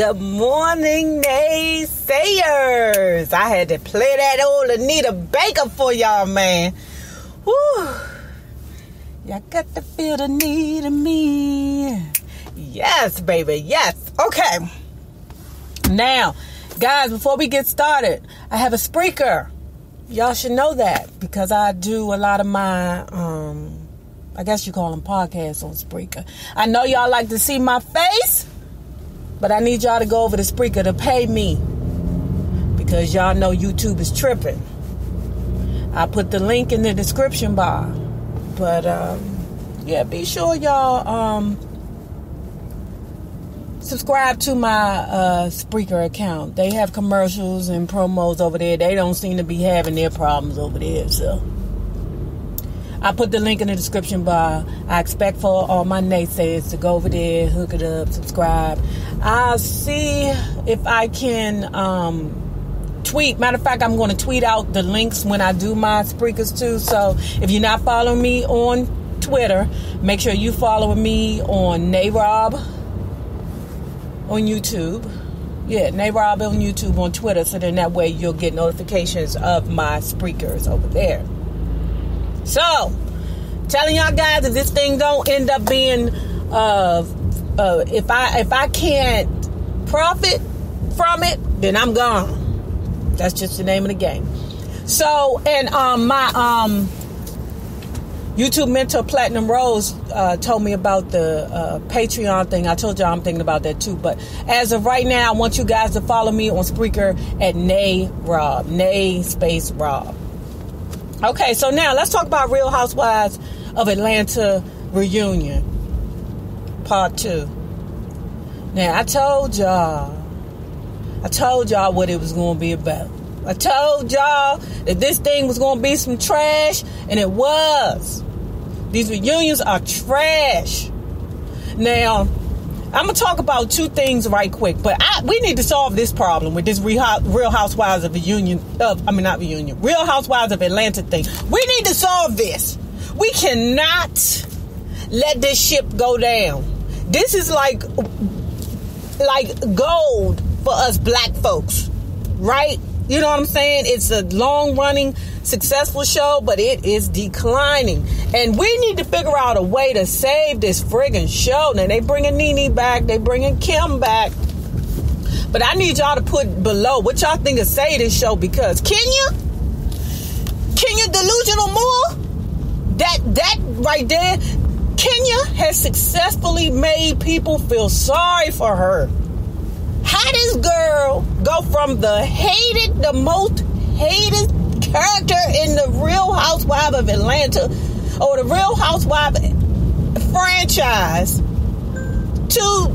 Good morning, naysayers. I had to play that old Anita Baker for y'all, man. Woo. Y'all got to feel the need of me. Yes, baby, yes. Okay. Now, guys, before we get started, I have a Spreaker. Y'all should know that because I do a lot of my, I guess you call them podcasts on Spreaker. I know y'all like to see my face, but I need y'all to go over to Spreaker to pay me because y'all know YouTube is tripping. I put the link in the description bar. But, yeah, be sure y'all subscribe to my Spreaker account. They have commercials and promos over there. They don't seem to be having their problems over there, so I put the link in the description bar. I expect for all my naysayers to go over there, hook it up, subscribe. I'll see if I can tweet. Matter of fact, I'm going to tweet out the links when I do my Spreakers too. So if you're not following me on Twitter, make sure you follow me on RHOA on YouTube. Yeah, RHOA on YouTube on Twitter. So then that way you'll get notifications of my Spreakers over there. So, telling y'all guys, if this thing don't end up being, if I can't profit from it, then I'm gone. That's just the name of the game. So, and my YouTube mentor Platinum Rose told me about the Patreon thing. I told y'all I'm thinking about that too. But as of right now, I want you guys to follow me on Spreaker at RHOA, Nay space Rob. Okay, so now let's talk about Real Housewives of Atlanta reunion, part 2. Now, I told y'all what it was going to be about. I told y'all that this thing was going to be some trash, and it was. These reunions are trash. Now, I'm going to talk about 2 things right quick, but we need to solve this problem with this Real Housewives of Real Housewives of Atlanta thing. We need to solve this. We cannot let this ship go down. This is like gold for us black folks, right? You know what I'm saying? It's a long-running, successful show, but it is declining. And we need to figure out a way to save this friggin' show. Now, they bringing Nene back. They bringing Kim back. But I need y'all to put below what y'all think of Say This show, because Kenya Delusional Moore, that right there, Kenya has successfully made people feel sorry for her. How this girl go from the most hated character in the Real Housewives of Atlanta or the Real Housewives franchise to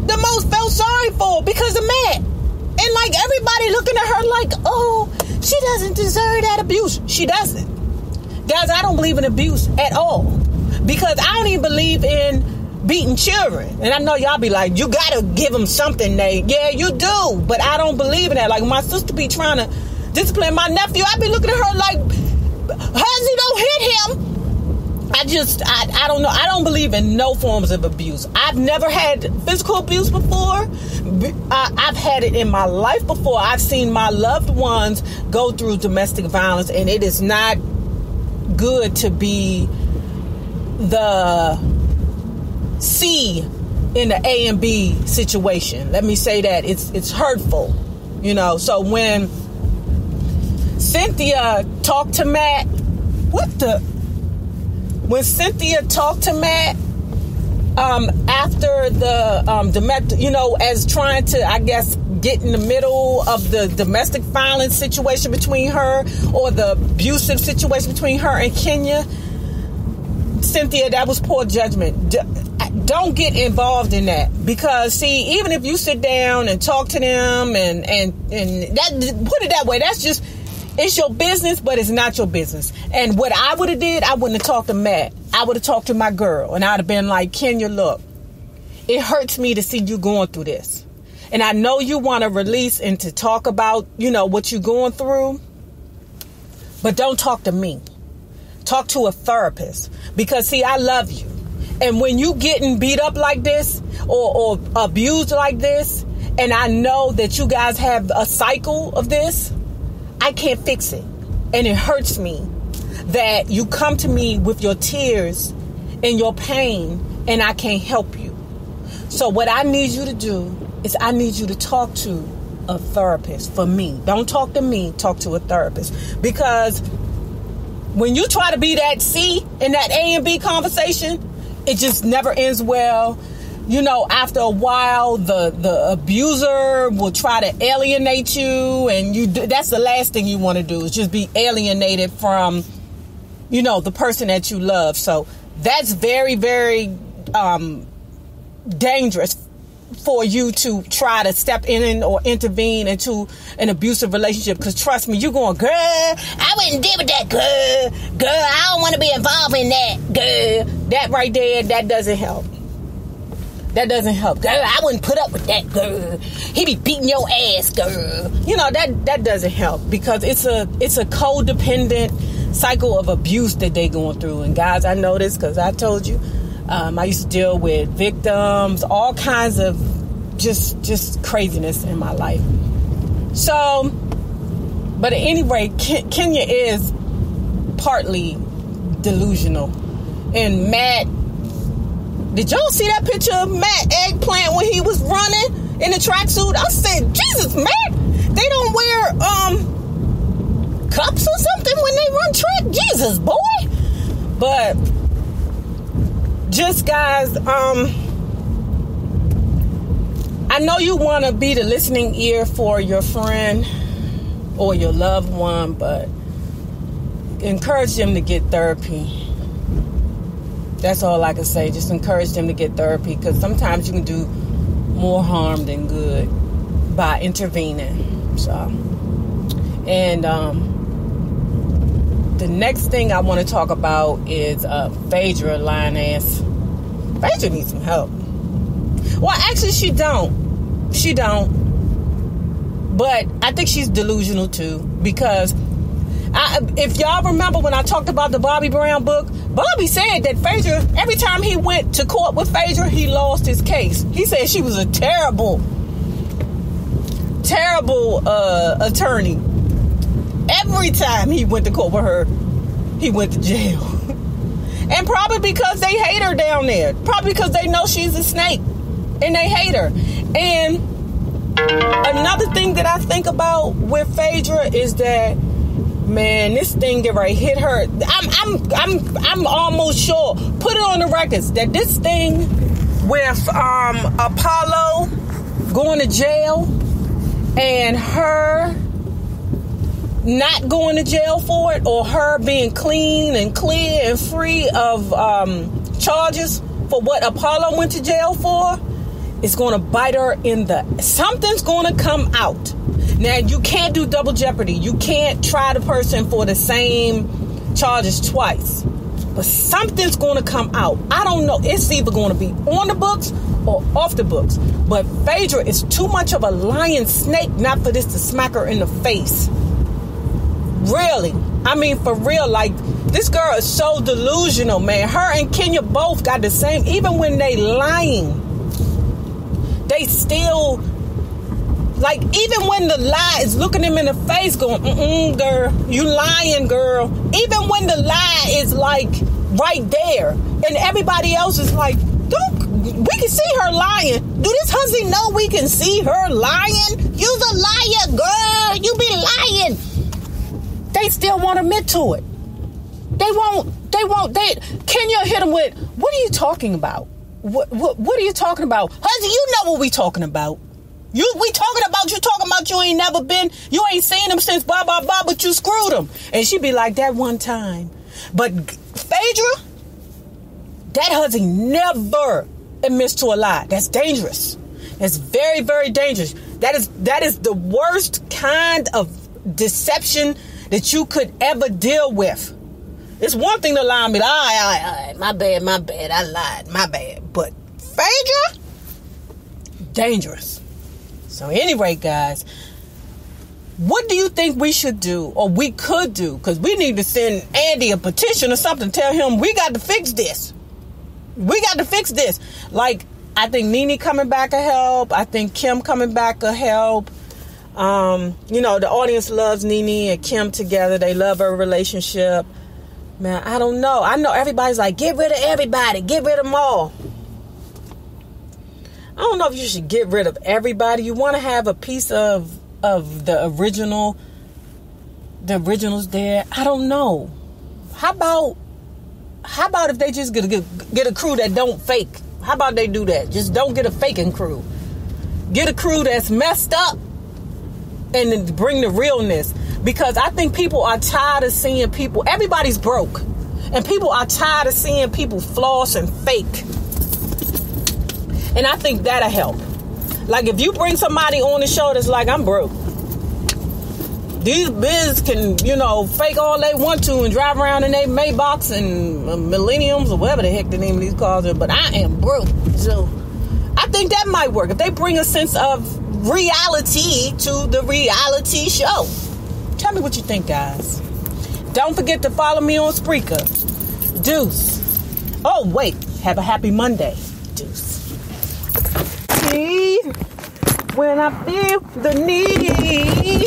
the most felt sorry for because of Matt? And like everybody looking at her like, oh, she doesn't deserve that abuse. She doesn't. Guys, I don't believe in abuse at all because I don't even believe in beating children. And I know y'all be like, you gotta give them something, Nate. Yeah, you do, but I don't believe in that. Like, my sister be trying to discipline my nephew, I be looking at her like, Huzzy, don't hit him. I don't know. I don't believe in no forms of abuse. I've never had physical abuse before. I've had it in my life before. I've seen my loved ones go through domestic violence, and it is not good to be the C in the A and B situation. Let me say that it's hurtful, you know. So when Cynthia talked to Matt, when Cynthia talked to Matt after the as trying to, I guess, get in the middle of the domestic violence situation between her, or the abusive situation between her and Kenya, Cynthia, that was poor judgment. Don't get involved in that, because see, even if you sit down and talk to them and that, put it that way, that's just, it's your business, but it's not your business. And what I would have did, I wouldn't have talked to Matt. I would have talked to my girl, and I'd have been like, Kenya, look, it hurts me to see you going through this. And I know you want to release and to talk about, what you're going through, but don't talk to me. Talk to a therapist, because see, I love you. And when you getting beat up like this or abused like this, and I know that you guys have a cycle of this, I can't fix it. And it hurts me that you come to me with your tears and your pain, and I can't help you. So what I need you to do is I need you to talk to a therapist for me. Don't talk to me, talk to a therapist. Because when you try to be that C in that A and B conversation, it just never ends well. You know, after a while, the abuser will try to alienate you, and that's the last thing you want to do is just be alienated from, you know, the person that you love. So that's very, very dangerous for you to try to step in or intervene into an abusive relationship. Because trust me, you're going, girl, I wouldn't deal with that, girl, I don't want to be involved in that, girl. That right there, that doesn't help. That doesn't help. Girl, I wouldn't put up with that, girl. He be beating your ass, girl. You know, that doesn't help, because it's a codependent cycle of abuse that they going through. And guys, I know this because I told you, I used to deal with victims, all kinds of just craziness in my life. So, but at any rate, Kenya is partly delusional. And Matt, did y'all see that picture of Matt Eggplant when he was running in the tracksuit? I said, Jesus, Matt, they don't wear cups or something when they run track? Jesus, boy. But just guys, I know you want to be the listening ear for your friend or your loved one, but encourage them to get therapy. That's all I can say. Just encourage them to get therapy, because sometimes you can do more harm than good by intervening. So, and the next thing I want to talk about is Phaedra lying ass. Phaedra needs some help. Well, actually, she don't. But I think she's delusional too, because if y'all remember when I talked about the Bobby Brown book, Bobby said that Phaedra, every time he went to court with Phaedra, he lost his case. He said she was a terrible attorney. Every time he went to court with her, he went to jail. And probably because they hate her down there. Probably because they know she's a snake and they hate her. And another thing that I think about with Phaedra is that, man, this thing that right hit her. I'm almost sure. Put it on the records that this thing with Apollo going to jail and her not going to jail for it, or her being clean and clear and free of charges for what Apollo went to jail for, is going to bite her in the... Something's going to come out. Now, you can't do double jeopardy. You can't try the person for the same charges twice. But something's going to come out. I don't know. It's either going to be on the books or off the books. But Phaedra is too much of a lion snake not for this to smack her in the face. Really. I mean, for real. Like, this girl is so delusional, man. Her and Kenya both got the same... Even when they lying, they still... Like, even when the lie is looking them in the face going, girl, you lying, girl. Even when the lie is, like, right there. And everybody else is like, we can see her lying. Do this hussy know we can see her lying? You's a liar, girl. You be lying. They still won't admit to it. They won't. Kenya hit them with, what are you talking about? What are you talking about? Hussy, you know what we talking about. You talking about you ain't never been, you ain't seen him since blah, blah, blah, but you screwed him. And she be like, that one time. But Phaedra, that hussy never admits to a lie. That's dangerous. That's very, very dangerous. That is the worst kind of deception that you could ever deal with. It's one thing to lie and be like, my bad, I lied, my bad. But Phaedra, dangerous. So anyway, guys, what do you think we should do, or we could do? Because we need to send Andy a petition or something, tell him we got to fix this. We got to fix this. Like, I think Nene coming back will help. I think Kim coming back will help. You know, the audience loves Nene and Kim together. They love her relationship. Man, I don't know. I know everybody's like, get rid of everybody. Get rid of them all. I don't know if you should get rid of everybody. You want to have a piece of the originals there. I don't know. How about if they just get a crew that don't fake? How about they do that? Just don't get a faking crew. Get a crew that's messed up and then bring the realness. Because I think people are tired of seeing people. Everybody's broke. And people are tired of seeing people floss and fake. And I think that'll help. Like, if you bring somebody on the show that's like, I'm broke. These biz can, you know, fake all they want to and drive around in their Maybachs and Millenniums or whatever the heck the name of these cars are. But I am broke. So I think that might work. If they bring a sense of reality to the reality show. Tell me what you think, guys. Don't forget to follow me on Spreaker. Deuce. Oh, wait. Have a happy Monday. Deuce. See? When I feel the need.